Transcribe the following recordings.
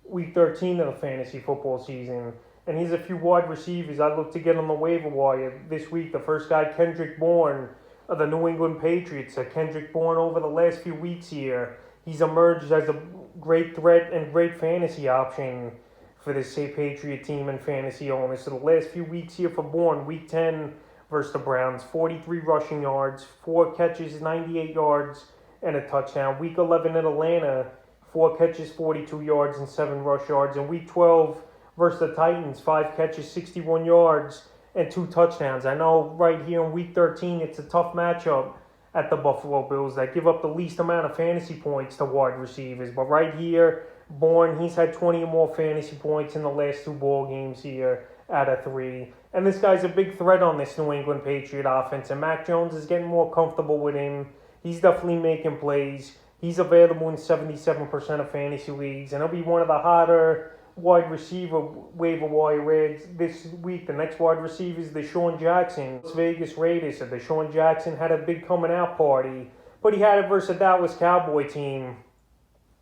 week 13 of the fantasy football season. And here's a few wide receivers I look to get on the waiver wire this week. The first guy, Kendrick Bourne of the New England Patriots. Kendrick Bourne, over the last few weeks here, he's emerged as a great threat and great fantasy option for this Patriot team and fantasy owners. So the last few weeks here for Bourne, week 10 versus the Browns, 43 rushing yards, 4 catches, 98 yards, and a touchdown. Week 11 at Atlanta, 4 catches, 42 yards, and 7 rush yards. And week 12 versus the Titans, 5 catches, 61 yards, and 2 touchdowns. I know right here in week 13, it's a tough matchup at the Buffalo Bills that give up the least amount of fantasy points to wide receivers. But right here, Bourne, he's had 20 or more fantasy points in the last 2 ball games here out of 3. And this guy's a big threat on this New England Patriot offense. And Mac Jones is getting more comfortable with him. He's definitely making plays. He's available in 77% of fantasy leagues. And he'll be one of the hotter wide receiver waiver wire ads this week. The next wide receiver is Deshaun Jackson, Las Vegas Raiders. So Deshaun Jackson had a big coming out party, but he had it versus a Dallas Cowboy team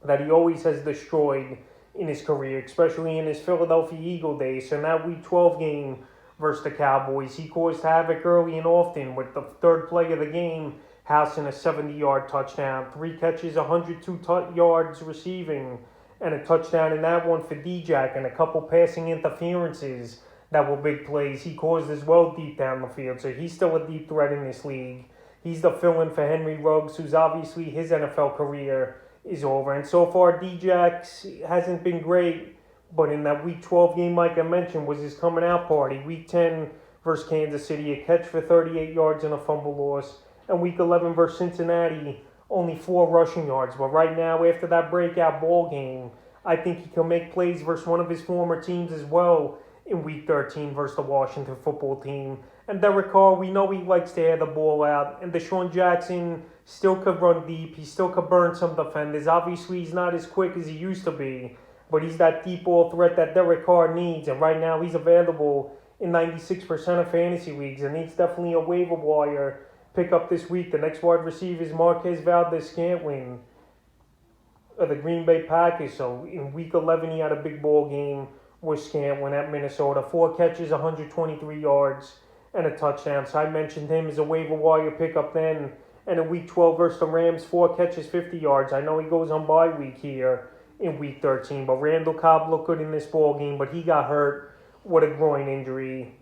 that he always has destroyed in his career, especially in his Philadelphia Eagle days. So now week 12 game versus the Cowboys, he caused havoc early and often with the third play of the game, housing a 70-yard touchdown, 3 catches, 102 yards receiving, and a touchdown in that one for D-Jack, and a couple passing interferences that were big plays he caused as well deep down the field. So he's still a deep threat in this league. He's the fill-in for Henry Ruggs, who's obviously his NFL career is over. And so far, D-Jack hasn't been great, but in that week 12 game, like I mentioned, was his coming out party. Week 10 versus Kansas City, a catch for 38 yards and a fumble loss. And week 11 versus Cincinnati, only 4 rushing yards. But right now, after that breakout ball game, I think he can make plays versus one of his former teams as well in week 13 versus the Washington football team. And Derek Carr, we know he likes to air the ball out. And Deshaun Jackson still could run deep. He still could burn some defenders. Obviously, he's not as quick as he used to be, but he's that deep ball threat that Derek Carr needs. And right now, he's available in 96% of fantasy leagues. And he's definitely a waiver wire pick up this week. The next wide receiver is Marquez ValdesTechnical of the Green Bay Packers. So in week 11, he had a big ball game with Scantling at Minnesota. 4 catches, 123 yards, and a touchdown. So I mentioned him as a waiver wire pickup then. And in week 12 versus the Rams, 4 catches, 50 yards. I know he goes on bye week here in week 13. But Randall Cobb looked good in this ball game, but he got hurt with a groin injury.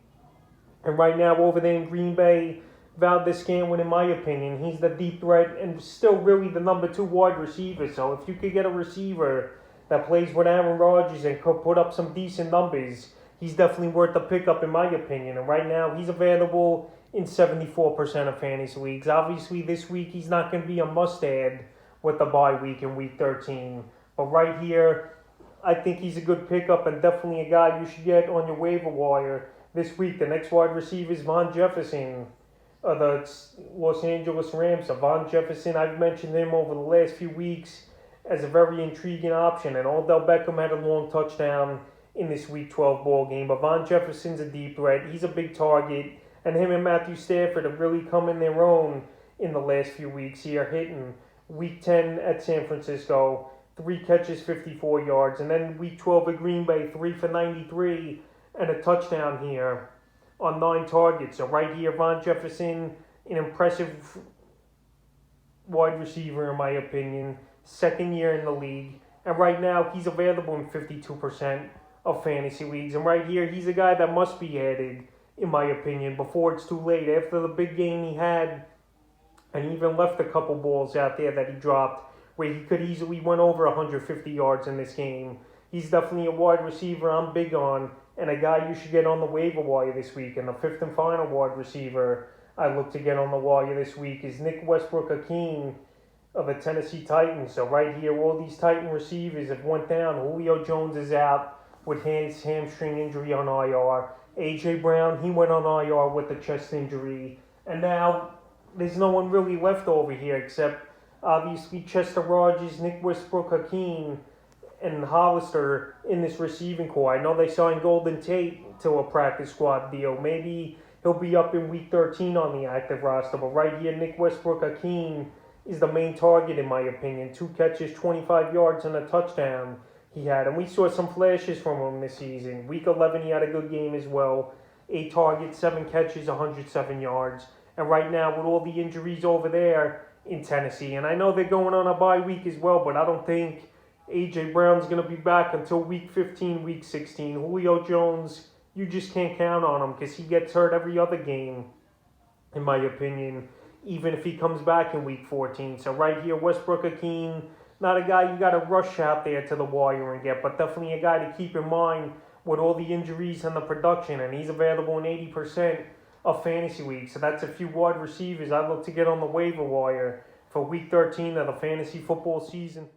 And right now over there in Green Bay, ValdesTechnical, in my opinion, he's the deep threat and still really the number 2 wide receiver. So if you could get a receiver that plays with Aaron Rodgers and could put up some decent numbers, he's definitely worth the pickup in my opinion. And right now, he's available in 74% of fantasy leagues. Obviously, this week, he's not going to be a must-add with the bye week in week 13. But right here, I think he's a good pickup and definitely a guy you should get on your waiver wire this week. The next wide receiver is Jefferson of the Los Angeles Rams. So Jefferson, I've mentioned him over the last few weeks as a very intriguing option. And Odell Beckham had a long touchdown in this week 12 ball game. But Jefferson's a deep threat. He's a big target. And him and Matthew Stafford have really come in their own in the last few weeks here, hitting week 10 at San Francisco, 3 catches, 54 yards. And then week 12 at Green Bay, 3 for 93 and a touchdown here on 9 targets. So right here, Jefferson, an impressive wide receiver in my opinion. 2nd year in the league. And right now, he's available in 52% of fantasy leagues. And right here, he's a guy that must be added, in my opinion, before it's too late. After the big game he had, and he even left a couple balls out there that he dropped, where he could easily went over 150 yards in this game. He's definitely a wide receiver I'm big on, and a guy you should get on the waiver wire this week. And the 5th and final wide receiver I look to get on the wire this week is Nick Westbrook of the Tennessee Titans. So right here, all these Titan receivers have went down. Julio Jones is out with his hamstring injury on IR. A.J. Brown, he went on IR with a chest injury. And now there's no one really left over here except obviously Chester Rogers, Nick Westbrook, and Hollister in this receiving core. I know they signed Golden Tate to a practice squad deal. Maybe he'll be up in week 13 on the active roster. But right here, Nick Westbrook is the main target in my opinion. 2 catches, 25 yards, and a touchdown. he had. And we saw some flashes from him this season. Week 11, he had a good game as well. 8 targets, 7 catches, 107 yards. And right now, with all the injuries over there in Tennessee, and I know they're going on a bye week as well, but I don't think A.J. Brown's going to be back until week 15, week 16. Julio Jones, you just can't count on him because he gets hurt every other game, in my opinion, even if he comes back in week 14. So right here, Westbrook Akeem, not a guy you got to rush out there to the wire and get, but definitely a guy to keep in mind with all the injuries and the production, and he's available in 80% of fantasy weeks. So that's a few wide receivers I look to get on the waiver wire for week 13 of the fantasy football season.